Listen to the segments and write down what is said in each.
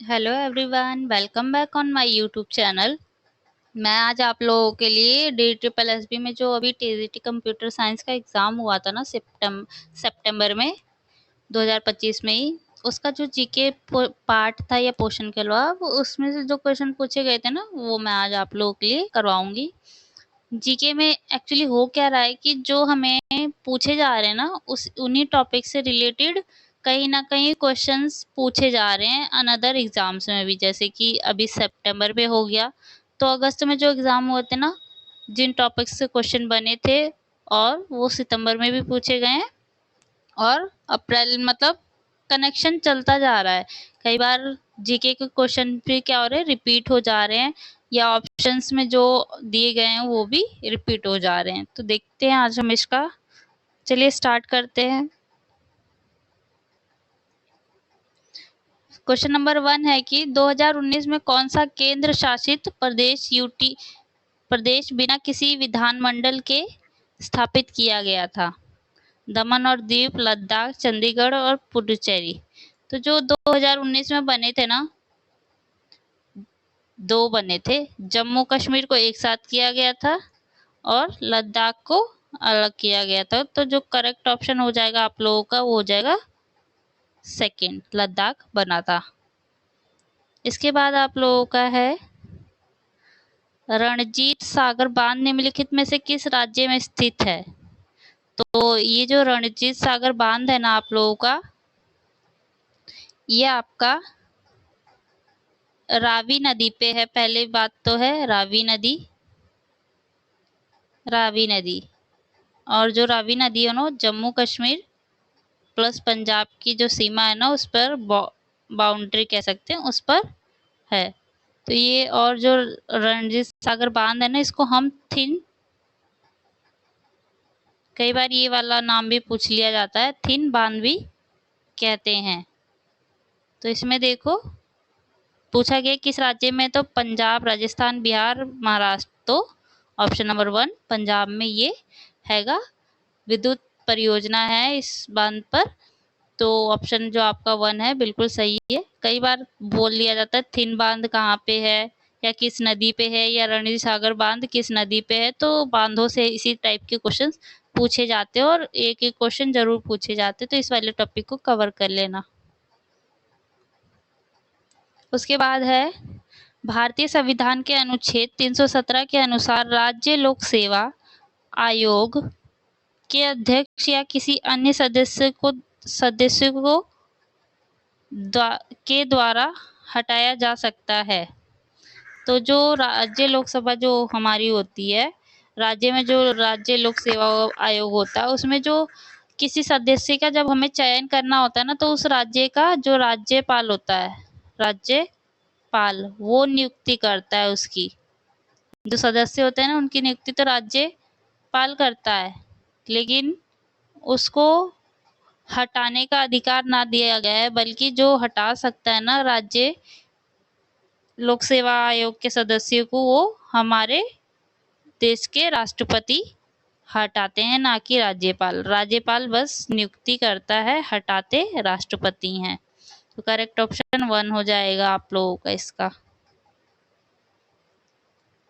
Hello everyone, welcome back on my YouTube channel. मैं आज आप लोगों के लिए डी ट्रिपल एस बी में जो अभी टीजीटी कंप्यूटर साइंस का एग्ज़ाम हुआ था ना सितंबर में 2025 में ही, उसका जो जीके पार्ट था या पोर्शन के अलावा वो उसमें से जो क्वेश्चन पूछे गए थे ना, वो मैं आज आप लोगों के लिए करवाऊंगी। जीके में एक्चुअली हो क्या रहा है कि जो हमें पूछे जा रहे हैं ना, उस उन्हीं टॉपिक से रिलेटेड कहीं ना कहीं क्वेश्चंस पूछे जा रहे हैं अनदर एग्जाम्स में भी। जैसे कि अभी सितंबर में हो गया, तो अगस्त में जो एग्जाम हुए थे ना, जिन टॉपिक्स से क्वेश्चन बने थे और वो सितंबर में भी पूछे गए हैं, और अप्रैल मतलब कनेक्शन चलता जा रहा है। कई बार जीके के क्वेश्चन भी क्या हो रहे हैं, रिपीट हो जा रहे हैं, या ऑप्शंस में जो दिए गए हैं वो भी रिपीट हो जा रहे हैं। तो देखते हैं आज हम इसका, चलिए स्टार्ट करते हैं। क्वेश्चन नंबर 1 है कि 2019 में कौन सा केंद्र शासित प्रदेश बिना किसी विधानमंडल के स्थापित किया गया था? दमन और दीव, लद्दाख, चंडीगढ़ और पुडुचेरी। तो जो 2019 में बने थे ना, दो बने थे। जम्मू कश्मीर को एक साथ किया गया था और लद्दाख को अलग किया गया था। तो जो करेक्ट ऑप्शन हो जाएगा आप लोगों का, वो हो जाएगा सेकंड, लद्दाख बना था। इसके बाद आप लोगों का है, रणजीत सागर बांध निम्नलिखित में से किस राज्य में स्थित है? तो ये जो रणजीत सागर बांध है ना आप लोगों का, ये आपका रावी नदी पे है। पहले बात तो है रावी नदी, रावी नदी। और जो रावी नदी है ना, जम्मू कश्मीर प्लस पंजाब की जो सीमा है ना, उस पर बाउंड्री कह सकते हैं, उस पर है। तो ये, और जो रणजीत सागर बांध है ना, इसको हम थिन, कई बार ये वाला नाम भी पूछ लिया जाता है, थिन बांध भी कहते हैं। तो इसमें देखो पूछा गया किस राज्य में, तो पंजाब, राजस्थान, बिहार, महाराष्ट्र। तो ऑप्शन नंबर 1 पंजाब में ये हैगा, विद्युत परियोजना है इस बांध पर। तो ऑप्शन जो आपका 1 है बिल्कुल सही है। कई बार बोल लिया जाता है थिन बांध कहाँ पे है या किस नदी पे है, या रणजीत सागर बांध किस नदी पे है। तो बांधों से इसी टाइप के क्वेश्चन पूछे जाते हैं और एक एक क्वेश्चन जरूर पूछे जाते हैं, तो इस वाले टॉपिक को कवर कर लेना। उसके बाद है, भारतीय संविधान के अनुच्छेद 317 के अनुसार राज्य लोक सेवा आयोग के अध्यक्ष या किसी अन्य सदस्य को के द्वारा हटाया जा सकता है। तो जो राज्य लोकसभा जो हमारी होती है, राज्य में जो राज्य लोक सेवा आयोग होता है, उसमें जो किसी सदस्य का जब हमें चयन करना होता है ना, तो उस राज्य का जो राज्यपाल होता है, राज्यपाल, वो नियुक्ति करता है उसकी। जो सदस्य होते हैं ना, उनकी नियुक्ति तो राज्यपाल करता है, लेकिन उसको हटाने का अधिकार ना दिया गया है, बल्कि जो हटा सकता है ना राज्य लोक सेवा आयोग के सदस्य को, वो हमारे देश के राष्ट्रपति हटाते हैं, ना कि राज्यपाल। राज्यपाल बस नियुक्ति करता है, हटाते राष्ट्रपति हैं। तो करेक्ट ऑप्शन 1 हो जाएगा आप लोगों का इसका।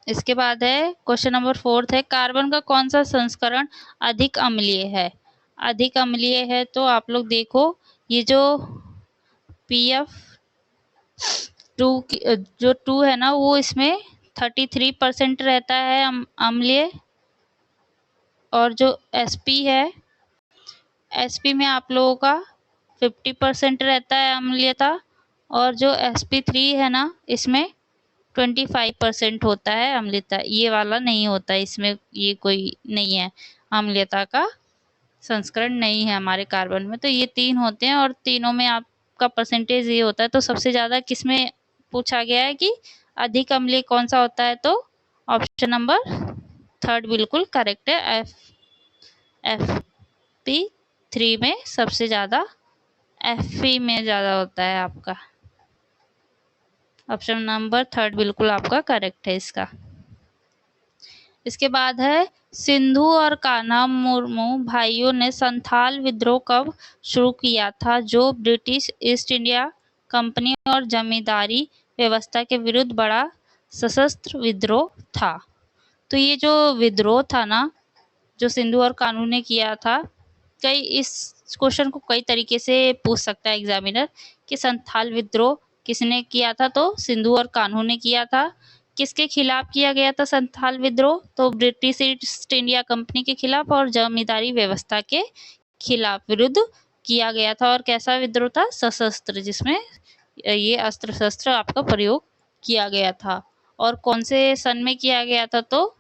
इसके बाद है क्वेश्चन नंबर 4 है, कार्बन का कौन सा संस्करण अधिक अम्लीय है? अधिक अम्लीय है तो आप लोग देखो, ये जो PF2 जो 2 है ना, वो इसमें 33% रहता है अम्लीय। और जो SP है, SP में आप लोगों का 50% रहता है अम्लीयता। और जो SP3 है ना, इसमें 25% होता है अम्लीयता। ये वाला नहीं होता इसमें, ये कोई नहीं है, अम्लीयता का संस्करण नहीं है हमारे कार्बन में। तो ये 3 होते हैं और तीनों में आपका परसेंटेज ये होता है। तो सबसे ज़्यादा किसमें पूछा गया है कि अधिक अम्लीय कौन सा होता है, तो ऑप्शन नंबर 3 बिल्कुल करेक्ट है। FP3 में सबसे ज़्यादा, FP में ज़्यादा होता है आपका। ऑप्शन नंबर 3 बिल्कुल आपका करेक्ट है इसका। इसके बाद है, सिंधु और कान्हा मुर्मू भाइयों ने संथाल विद्रोह कब शुरू किया था, जो ब्रिटिश ईस्ट इंडिया कंपनी और जमींदारी व्यवस्था के विरुद्ध बड़ा सशस्त्र विद्रोह था। तो ये जो विद्रोह था ना, जो सिंधु और कान्हू ने किया था, कई इस क्वेश्चन को कई तरीके से पूछ सकता है एग्जामिनर कि संथाल विद्रोह किसने किया था, तो सिंधु और कान्हू ने किया था। किसके खिलाफ किया गया था संथाल विद्रोह, तो ब्रिटिश ईस्ट इंडिया कंपनी के खिलाफ और जमींदारी व्यवस्था के खिलाफ विरुद्ध किया गया था। और कैसा विद्रोह था, सशस्त्र, जिसमें ये अस्त्र शस्त्र आपका प्रयोग किया गया था। और कौन से सन में किया गया था, तो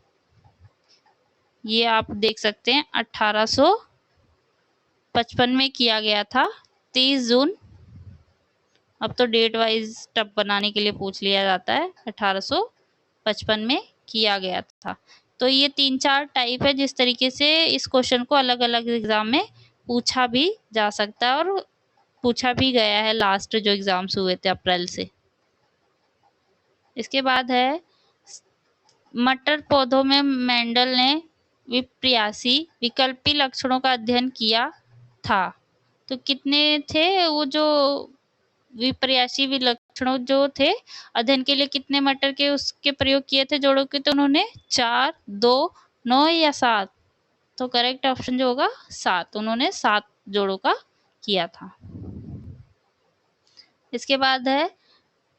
ये आप देख सकते हैं 1855 में किया गया था, 30 जून। अब तो डेट वाइज टब बनाने के लिए पूछ लिया जाता है। 1855 में किया गया था। तो ये 3-4 टाइप है जिस तरीके से इस क्वेश्चन को अलग अलग एग्जाम में पूछा भी जा सकता है और पूछा भी गया है लास्ट जो एग्जाम्स हुए थे अप्रैल से। इसके बाद है मटर पौधों में मेंडल ने विप्रयासी विकल्पी लक्षणों का अध्ययन किया था। तो कितने थे वो जो विप्रयासी विलक्षणों जो थे अध्ययन के लिए, कितने मटर के उसके प्रयोग किए थे जोड़ों के, तो उन्होंने 4, 2, 9 या 7। तो करेक्ट ऑप्शन जो होगा 7, उन्होंने 7 जोड़ों का किया था। इसके बाद है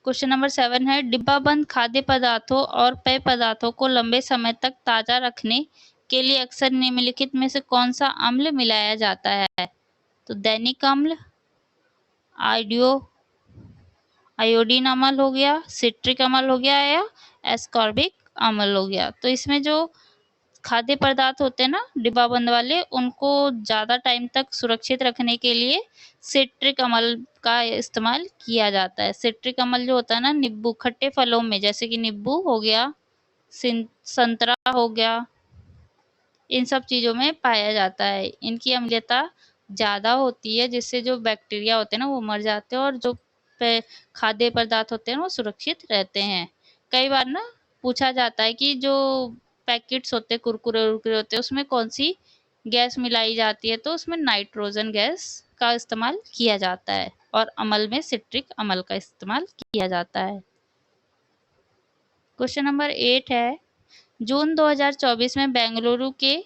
क्वेश्चन नंबर 7 है डिब्बाबंद खाद्य पदार्थों और पेय पदार्थों को लंबे समय तक ताजा रखने के लिए अक्सर निम्नलिखित में से कौन सा अम्ल मिलाया जाता है, तो दैनिक अम्ल, आयोडीन अम्ल हो गया, सिट्रिक अम्ल हो गया या एस्कॉर्बिक अम्ल हो गया। तो इसमें जो खाद्य पदार्थ होते हैं ना डिब्बाबंद वाले, उनको ज़्यादा टाइम तक सुरक्षित रखने के लिए सिट्रिक अम्ल का इस्तेमाल किया जाता है। सिट्रिक अम्ल जो होता है ना नींबू, खट्टे फलों में, जैसे कि नींबू हो गया, संतरा हो गया, इन सब चीज़ों में पाया जाता है। इनकी अम्लीयता ज़्यादा होती है जिससे जो बैक्टीरिया होते हैं ना वो मर जाते हैं और जो खाद्य पदार्थ होते हैं वो सुरक्षित रहते हैं। कई बार ना पूछा जाता है कि जो पैकेट्स होते हैं कुरकुरे उरकुरे होते हैं उसमें कौन सी गैस मिलाई जाती है, तो उसमें नाइट्रोजन गैस का इस्तेमाल किया जाता है और अम्ल में सिट्रिक अम्ल का इस्तेमाल किया जाता है। क्वेश्चन नंबर 8 है जून 2024 में बेंगलुरु के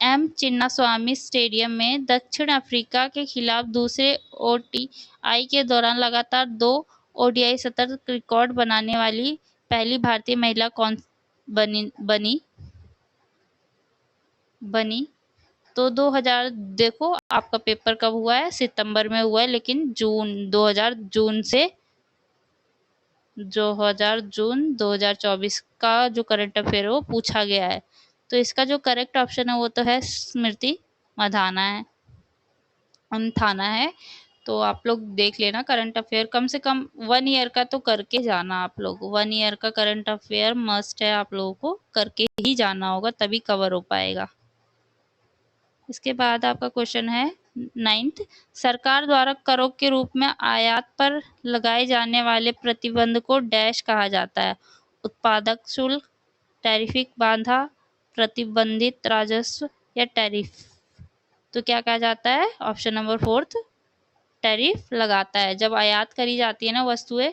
एम चिन्नास्वामी स्टेडियम में दक्षिण अफ्रीका के खिलाफ दूसरे ओडीआई के दौरान लगातार 2 ओडीआई शतक रिकॉर्ड बनाने वाली पहली भारतीय महिला कौन बनी। तो 2000, देखो आपका पेपर कब हुआ है, सितंबर में हुआ है, लेकिन जून 2024 का जो करंट अफेयर है वो पूछा गया है। तो इसका जो करेक्ट ऑप्शन है वो तो है स्मृति मंधाना है। तो आप लोग देख लेना करंट अफेयर, कम से कम 1 ईयर का तो करके जाना आप लोग। 1 ईयर का करंट अफेयर मस्ट है, आप लोगों को करके ही जाना होगा तभी कवर हो पाएगा। इसके बाद आपका क्वेश्चन है 9th, सरकार द्वारा करों के रूप में आयात पर लगाए जाने वाले प्रतिबंध को डैश कहा जाता है, उत्पादक शुल्क, टैरिफिक बाधा, प्रतिबंधित राजस्व या टैरिफ। तो क्या कहा जाता है, ऑप्शन नंबर 4 टैरिफ लगाता है। जब आयात करी जाती है ना वस्तुएं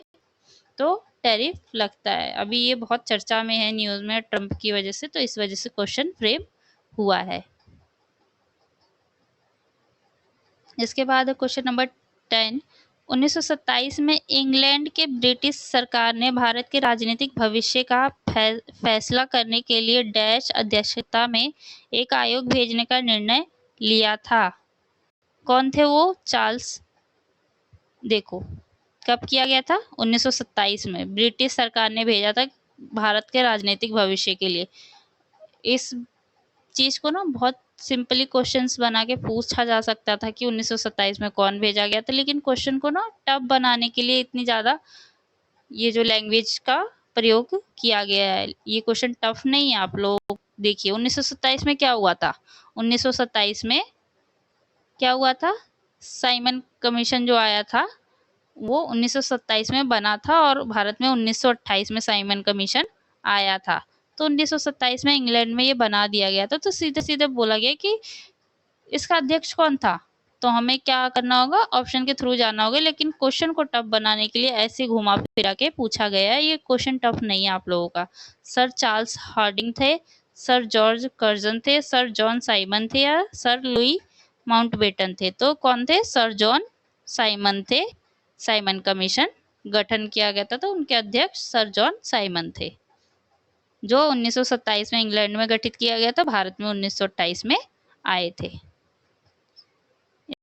तो टैरिफ लगता है। अभी ये बहुत चर्चा में है न्यूज़ में ट्रंप की वजह से, तो इस वजह से क्वेश्चन फ्रेम हुआ है। इसके बाद क्वेश्चन नंबर 10, 1927 में इंग्लैंड के ब्रिटिश सरकार ने भारत के राजनीतिक भविष्य का फैसला करने के लिए डैश अध्यक्षता में एक आयोग भेजने का निर्णय लिया था। कौन थे वो, चार्ल्स। देखो कब किया गया था, 1927 में ब्रिटिश सरकार ने भेजा था भारत के राजनीतिक भविष्य के लिए। इस चीज को ना बहुत सिंपली क्वेश्चंस बना के पूछा जा सकता था कि 1927 में कौन भेजा गया था, लेकिन क्वेश्चन को ना टफ बनाने के लिए इतनी ज़्यादा ये जो लैंग्वेज का प्रयोग किया गया है, ये क्वेश्चन टफ नहीं है। आप लोग देखिए 1927 में क्या हुआ था, 1927 में क्या हुआ था, साइमन कमीशन जो आया था वो 1927 में बना था और भारत में 1928 में साइमन कमीशन आया था। तो 1927 में इंग्लैंड में ये बना दिया गया था। तो सीधे सीधे बोला गया कि इसका अध्यक्ष कौन था, तो हमें क्या करना होगा, ऑप्शन के थ्रू जाना होगा। लेकिन क्वेश्चन को टफ बनाने के लिए ऐसे घुमा फिरा के पूछा गया है, ये क्वेश्चन टफ नहीं है आप लोगों का। सर चार्ल्स हार्डिंग थे, सर जॉर्ज कर्जन थे, सर जॉन साइमन थे, या सर लुई माउंटबेटन थे? तो कौन थे? सर जॉन साइमन थे। साइमन कमीशन गठन किया गया था, तो उनके अध्यक्ष सर जॉन साइमन थे, जो 1927 में इंग्लैंड में गठित किया गया था, भारत में 1928 में आए थे।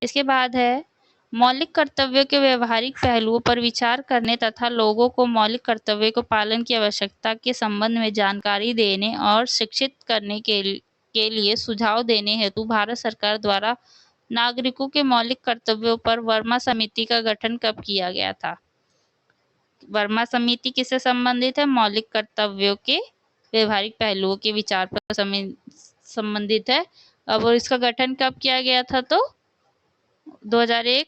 इसके बाद है मौलिक कर्तव्यों के व्यवहारिक पहलुओं पर विचार करने तथा लोगों को मौलिक कर्तव्यों को पालन की आवश्यकता के संबंध में जानकारी देने और शिक्षित करने के लिए सुझाव देने हेतु भारत सरकार द्वारा नागरिकों के मौलिक कर्तव्यों पर वर्मा समिति का गठन कब किया गया था? वर्मा समिति किससे संबंधित है? मौलिक कर्तव्यों के व्यवहारिक पहलुओं के विचार पर संबंधित है। अब इसका गठन कब किया गया था? तो 2001।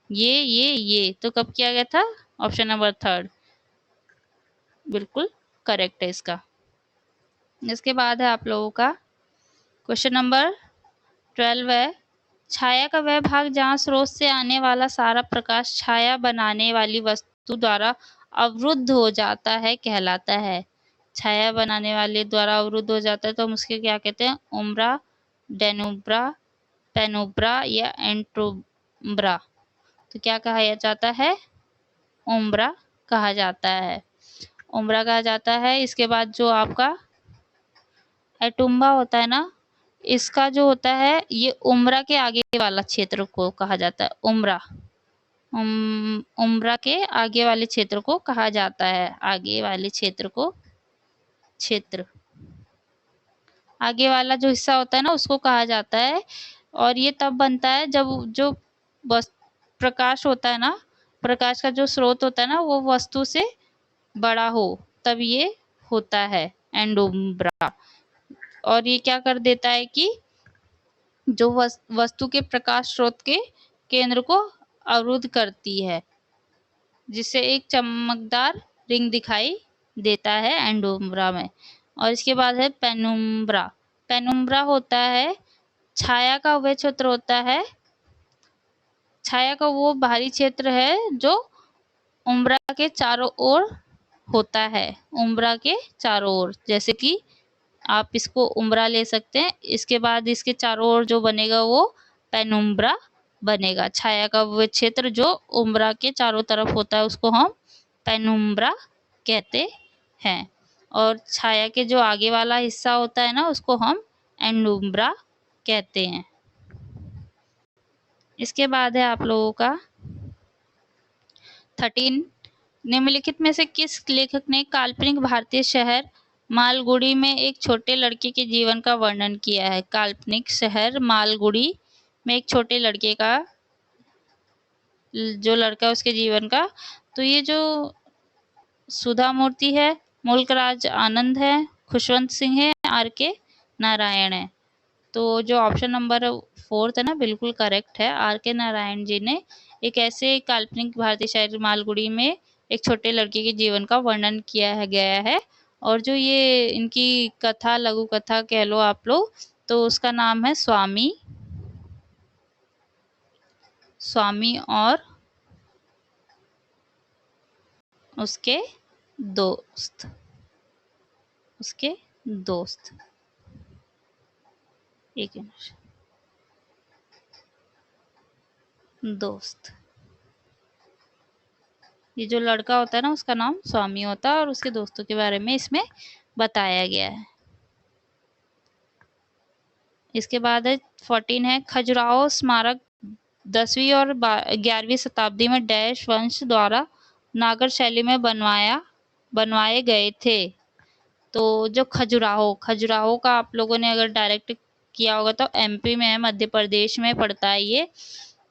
ये तो कब किया गया था? ऑप्शन नंबर 3 बिल्कुल करेक्ट है इसका। इसके बाद है आप लोगों का क्वेश्चन नंबर 12 है, छाया का वह भाग जहाँ स्रोत से आने वाला सारा प्रकाश छाया बनाने वाली वस्तु द्वारा अवरुद्ध हो जाता है कहलाता है। छाया बनाने वाले द्वारा अवरुद्ध हो जाता है तो हम उसके क्या कहते हैं? उम्ब्रा, डेनुब्रा, पेनुब्रा या एंट्रोब्रा? तो क्या कहा जाता है? उम्ब्रा कहा जाता है। उम्ब्रा कहा जाता है। इसके बाद जो आपका एटुम्बा होता है ना, इसका जो होता है ये उम्ब्रा के आगे वाला क्षेत्र को कहा जाता है। उम्ब्रा के आगे वाले क्षेत्र को कहा जाता है। आगे वाले क्षेत्र को आगे वाला जो हिस्सा होता है ना उसको कहा जाता है। और ये तब बनता है जब जो प्रकाश होता है ना, प्रकाश का जो स्रोत होता है ना वो वस्तु से बड़ा हो, तब ये होता है एंडोम्ब्रा। और ये क्या कर देता है कि जो वस्तु के प्रकाश स्रोत के केंद्र को अवरुद्ध करती है, जिससे एक चमकदार रिंग दिखाई देता है एंडोम्ब्रा में। और इसके बाद है पेनुम्ब्रा। पेनुम्ब्रा होता है छाया का वह क्षेत्र होता है, छाया का वो बाहरी क्षेत्र है जो उम्ब्रा के चारों ओर होता है। उम्ब्रा के चारों ओर, जैसे कि आप इसको उम्ब्रा ले सकते हैं। इसके बाद इसके चारों ओर जो बनेगा वो पेनुम्ब्रा बनेगा। छाया का वो क्षेत्र जो उम्ब्रा के चारों तरफ होता है उसको हम पेनुम्ब्रा कहते हैं। और छाया के जो आगे वाला हिस्सा होता है ना उसको हम एंडुम्ब्रा कहते हैं। इसके बाद है आप लोगों का 13, निम्नलिखित में से किस लेखक ने काल्पनिक भारतीय शहर मालगुडी में एक छोटे लड़के के जीवन का वर्णन किया है? काल्पनिक शहर मालगुडी में एक छोटे लड़के का, जो लड़का उसके जीवन का, तो ये जो सुधा मूर्ति है, मुल्कराज आनंद है, खुशवंत सिंह है, आर के नारायण है। तो जो ऑप्शन नंबर 4 है ना बिल्कुल करेक्ट है। आर के नारायण जी ने एक ऐसे काल्पनिक भारतीय शहर मालगुडी में एक छोटे लड़के के जीवन का वर्णन किया गया है। और जो ये इनकी कथा, लघु कथा कह लो आप लोग, तो उसका नाम है स्वामी और उसके दोस्त। एक मिनट, दोस्त। ये जो लड़का होता है ना उसका नाम स्वामी होता है और उसके दोस्तों के बारे में इसमें बताया गया है। इसके बाद है 14 है, खजुराहो स्मारक 10वीं और 11वीं शताब्दी में डैश वंश द्वारा नागर शैली में बनवाए गए थे। तो जो खजुराहो का आप लोगों ने अगर डायरेक्ट किया होगा तो एमपी में है, मध्य प्रदेश में पड़ता है ये,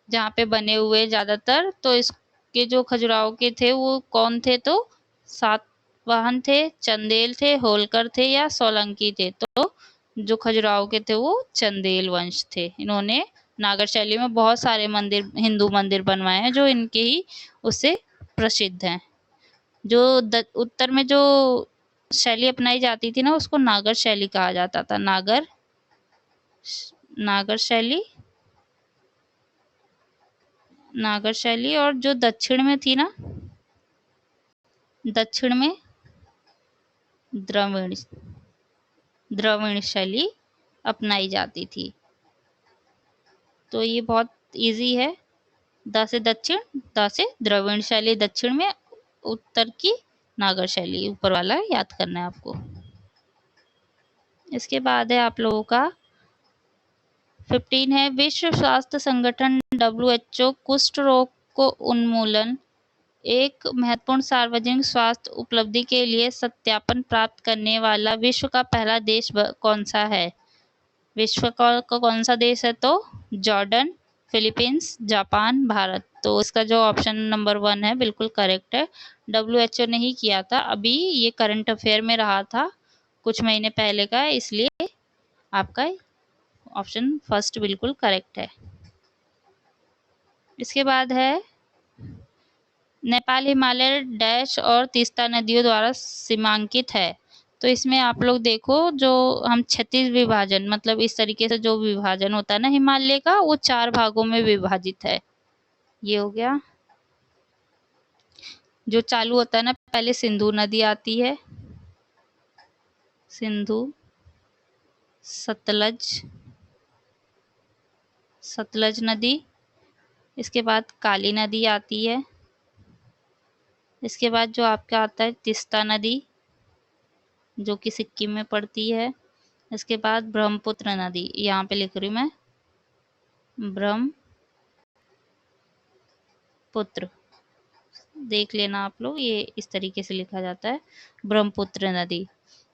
जहाँ पे बने हुए ज़्यादातर। तो इसके जो खजुराहो के थे वो कौन थे? तो सातवाहन थे, चंदेल थे, होलकर थे या सोलंकी थे? तो जो खजुराहो के थे वो चंदेल वंश थे। इन्होंने नागर शैली में बहुत सारे मंदिर, हिंदू मंदिर बनवाए हैं जो इनके ही उससे प्रसिद्ध हैं। जो उत्तर में जो शैली अपनाई जाती थी ना उसको नागर शैली कहा जाता था। नागर शैली नागर शैली, और जो दक्षिण में थी ना, दक्षिण में द्रविड़ द्रविड़ शैली अपनाई जाती थी। तो ये बहुत इजी है। द से दक्षिण, द से द्रविड़ शैली दक्षिण में, उत्तर की नागर शैली ऊपर वाला याद करना है आपको। इसके बाद है आप लोगों का 15 है, विश्व स्वास्थ्य संगठन WHO कुष्ठ रोग को उन्मूलन एक महत्वपूर्ण सार्वजनिक स्वास्थ्य उपलब्धि के लिए सत्यापन प्राप्त करने वाला विश्व का पहला देश कौन सा है? विश्व का कौन सा देश है? तो जॉर्डन, फिलीपींस, जापान, भारत। तो इसका जो ऑप्शन नंबर 1 है बिल्कुल करेक्ट है। WHO ने ही किया था, अभी ये करंट अफेयर में रहा था कुछ महीने पहले का, इसलिए आपका ऑप्शन फर्स्ट बिल्कुल करेक्ट है। इसके बाद है नेपाल हिमालय डैश और तीस्ता नदियों द्वारा सीमांकित है। तो इसमें आप लोग देखो, जो हम क्षैतिज विभाजन, मतलब इस तरीके से जो विभाजन होता है ना हिमालय का, वो 4 भागों में विभाजित है। ये हो गया। जो चालू होता है ना, पहले सिंधु नदी आती है, सिंधु, सतलज नदी, इसके बाद काली नदी आती है, इसके बाद जो आपका आता है तीस्ता नदी, जो कि सिक्किम में पड़ती है, इसके बाद ब्रह्मपुत्र नदी, यहाँ पे लिख रही हूँ मैं, ब्रह्मपुत्र, देख लेना आप लोग, ये इस तरीके से लिखा जाता है, ब्रह्मपुत्र नदी।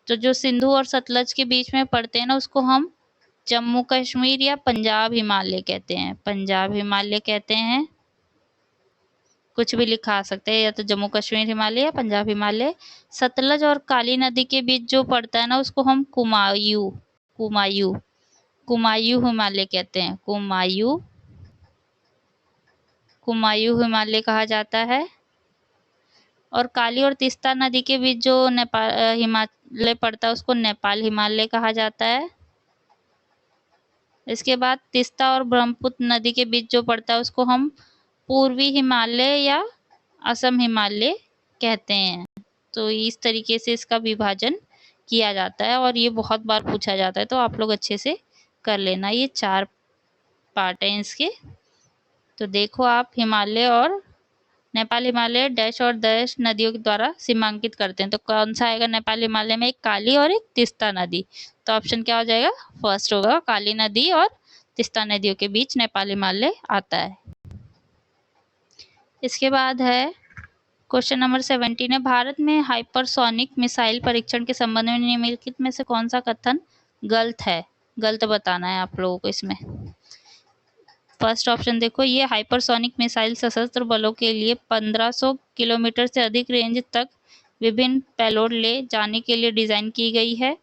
तो जो सिंधु और सतलज के बीच में पड़ते हैं ना, उसको हम जम्मू कश्मीर या पंजाब हिमालय कहते हैं, पंजाब हिमालय कहते हैं, कुछ भी लिखा सकते हैं, या तो जम्मू कश्मीर हिमालय या पंजाब हिमालय। सतलज और काली नदी के बीच जो पड़ता है ना, उसको हम कुमायूं हिमालय कहते हैं, कुमायूं हिमालय कहा जाता है। और काली और तीस्ता नदी के बीच जो नेपाल हिमालय पड़ता है, उसको नेपाल हिमालय कहा जाता है। इसके बाद तीस्ता और ब्रह्मपुत्र नदी के बीच जो पड़ता है, उसको हम पूर्वी हिमालय या असम हिमालय कहते हैं। तो इस तरीके से इसका विभाजन किया जाता है, और ये बहुत बार पूछा जाता है, तो आप लोग अच्छे से कर लेना। ये 4 पार्ट हैं इसके। तो देखो आप, हिमालय और नेपाल हिमालय डैश और डैश नदियों के द्वारा सीमांकित करते हैं, तो कौन सा आएगा नेपाल हिमालय में? एक काली और एक तीस्ता नदी। तो ऑप्शन क्या हो जाएगा? फर्स्ट होगा, काली नदी और तीस्ता नदियों के बीच नेपाल हिमालय आता है। इसके बाद है क्वेश्चन नंबर 17 है, भारत में हाइपरसोनिक मिसाइल परीक्षण के संबंध में निम्नलिखित में से कौन सा कथन गलत है? गलत बताना है आप लोगों को इसमें। फर्स्ट ऑप्शन देखो, ये हाइपरसोनिक मिसाइल सशस्त्र बलों के लिए 1500 किलोमीटर से अधिक रेंज तक विभिन्न पेलोड ले जाने के लिए डिजाइन की गई है।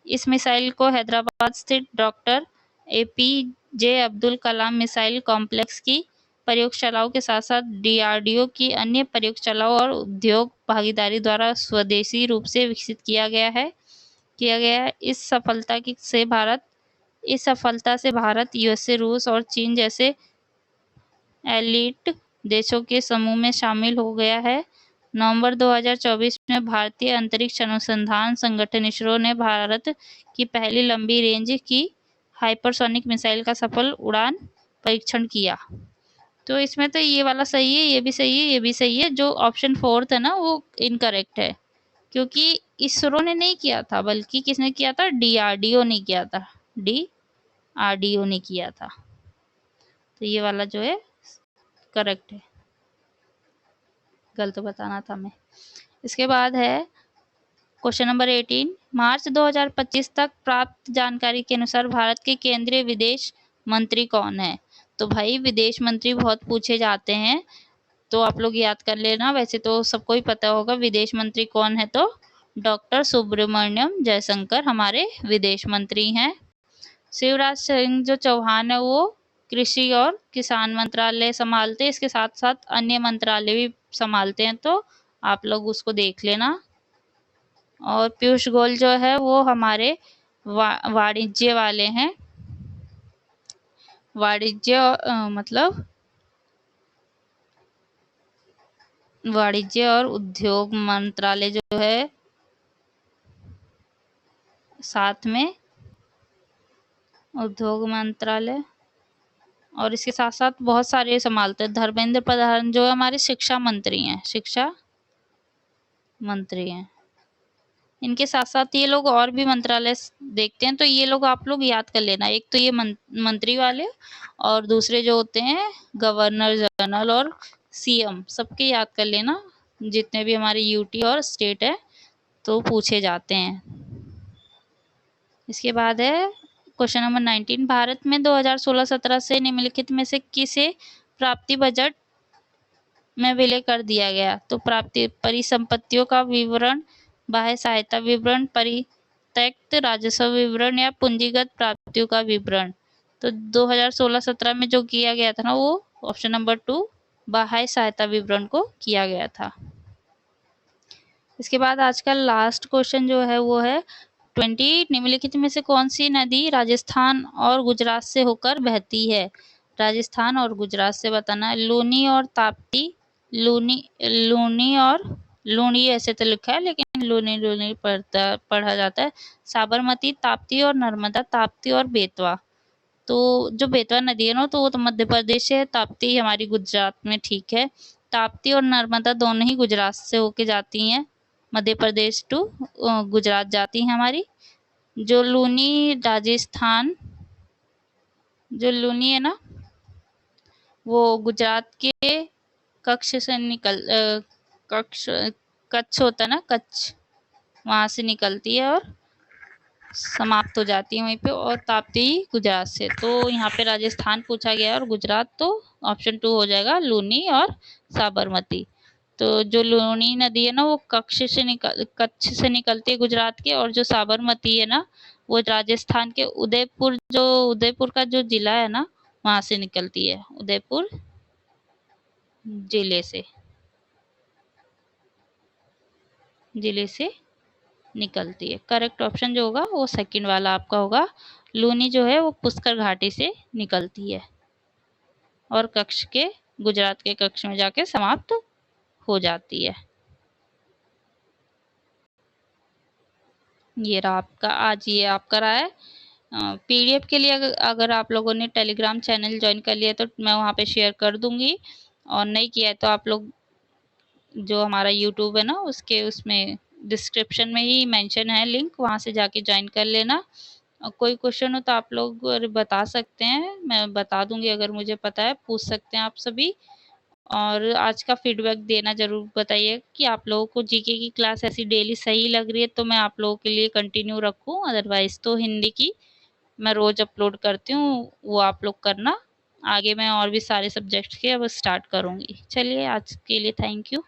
इस मिसाइल को हैदराबाद स्थित doctor APJ Abdul Kalam missile complex की प्रयोगशालाओं के साथ साथ DRDO की अन्य प्रयोगशालाओं और उद्योग भागीदारी द्वारा स्वदेशी रूप से विकसित किया गया है। इस सफलता से भारत, USA, रूस और चीन जैसे एलीट देशों के समूह में शामिल हो गया है। नवंबर 2024 में भारतीय अंतरिक्ष अनुसंधान संगठन इसरो ने भारत की पहली लंबी रेंज की हाइपरसोनिक मिसाइल का सफल उड़ान परीक्षण किया। तो इसमें तो ये वाला सही है, ये भी सही है, ये भी सही है। जो ऑप्शन 4 है ना, वो इनकरेक्ट है, क्योंकि इसरो ने नहीं किया था, बल्कि किसने किया था? DRDO ने किया था, DRDO ने किया था। तो ये वाला जो है करेक्ट है, गलत बताना था मैं। इसके बाद है क्वेश्चन नंबर 18, मार्च 2025 तक प्राप्त जानकारी के अनुसार भारत के केंद्रीय विदेश मंत्री कौन है? तो भाई, विदेश मंत्री बहुत पूछे जाते हैं, तो आप लोग याद कर लेना। वैसे तो सबको ही पता होगा विदेश मंत्री कौन है, तो डॉक्टर सुब्रमण्यम जयशंकर हमारे विदेश मंत्री हैं। शिवराज सिंह जो चौहान है, वो कृषि और किसान मंत्रालय संभालते हैं, इसके साथ साथ अन्य मंत्रालय भी संभालते हैं, तो आप लोग उसको देख लेना। और पीयूष गोयल जो है, वो हमारे वाणिज्य वाले हैं, वाणिज्य मतलब वाणिज्य और उद्योग मंत्रालय जो है, साथ में उद्योग मंत्रालय, और इसके साथ साथ बहुत सारे संभालते हैं। धर्मेंद्र प्रधान जो हमारे शिक्षा मंत्री हैं, शिक्षा मंत्री हैं। इनके साथ साथ ये लोग और भी मंत्रालय देखते हैं, तो ये लोग आप लोग याद कर लेना। एक तो ये मंत्री वाले, और दूसरे जो होते हैं गवर्नर जनरल और सीएम, सबके याद कर लेना। जितने भी हमारे यूटी और स्टेट है तो पूछे जाते हैं। इसके बाद है क्वेश्चन नंबर 19, भारत में 2016-17 से निम्नलिखित में से किसे प्राप्ति बजट में विलय कर दिया गया? तो प्राप्ति परिसंपत्तियों का विवरण, बाह्य सहायता विवरण, परित्यक्त राजस्व विवरण या पूंजीगत प्राप्तियों का विवरण। तो 2016-17 में जो किया गया था ना, वो ऑप्शन नंबर 2 बाह्य सहायता विवरण को किया गया था। इसके बाद आज का लास्ट क्वेश्चन जो है वो है 20, निम्नलिखित में से कौन सी नदी राजस्थान और गुजरात से होकर बहती है? राजस्थान और गुजरात से बताना। लूनी और ताप्ती, लूनी और लूनी ऐसे तो लिखा है, लेकिन लूनी पढ़ा जाता है। साबरमती, ताप्ती और नर्मदा, ताप्ती और बेतवा। तो जो बेतवा नदी है ना, तो वो तो मध्य प्रदेश है, ताप्ती हमारी गुजरात में, ठीक है। ताप्ती और नर्मदा दोनों ही गुजरात से होके जाती हैं, मध्य प्रदेश टू गुजरात जाती हैं हमारी। जो लूनी राजस्थान, जो लूनी है ना, वो गुजरात के कच्छ से कच्छ होता है ना, कच्छ, वहां से निकलती है और समाप्त हो जाती है वहीं पे। और ताप्ती गुजरात से। तो यहाँ पे राजस्थान पूछा गया है और गुजरात, तो ऑप्शन 2 हो जाएगा लूनी और साबरमती। तो जो लूनी नदी है ना, वो कच्छ से निकलती है गुजरात के, और जो साबरमती है ना, वो राजस्थान के उदयपुर का जो जिला है ना, वहां से निकलती है, उदयपुर जिले से निकलती है। करेक्ट ऑप्शन जो होगा वो सेकंड वाला आपका होगा। लूनी जो है वो पुष्कर घाटी से निकलती है और गुजरात के कच्छ में जाके समाप्त हो जाती है। ये रहा आपका, आज ये आपका रहा है। पीडीएफ के लिए अगर आप लोगों ने टेलीग्राम चैनल ज्वाइन कर लिया तो मैं वहाँ पे शेयर कर दूंगी, और नहीं किया है तो आप लोग जो हमारा यूट्यूब है ना, उसमें डिस्क्रिप्शन में ही मेंशन है लिंक, वहाँ से जाके ज्वाइन कर लेना। और कोई क्वेश्चन हो तो आप लोग बता सकते हैं, मैं बता दूंगी। अगर मुझे पता है, पूछ सकते हैं आप सभी। और आज का फीडबैक देना जरूर बताइए कि आप लोगों को जीके की क्लास ऐसी डेली सही लग रही है, तो मैं आप लोगों के लिए कंटिन्यू रखूं। अदरवाइज तो हिंदी की मैं रोज अपलोड करती हूँ, वो आप लोग करना। आगे मैं और भी सारे सब्जेक्ट्स के अब स्टार्ट करूँगी। चलिए, आज के लिए थैंक यू।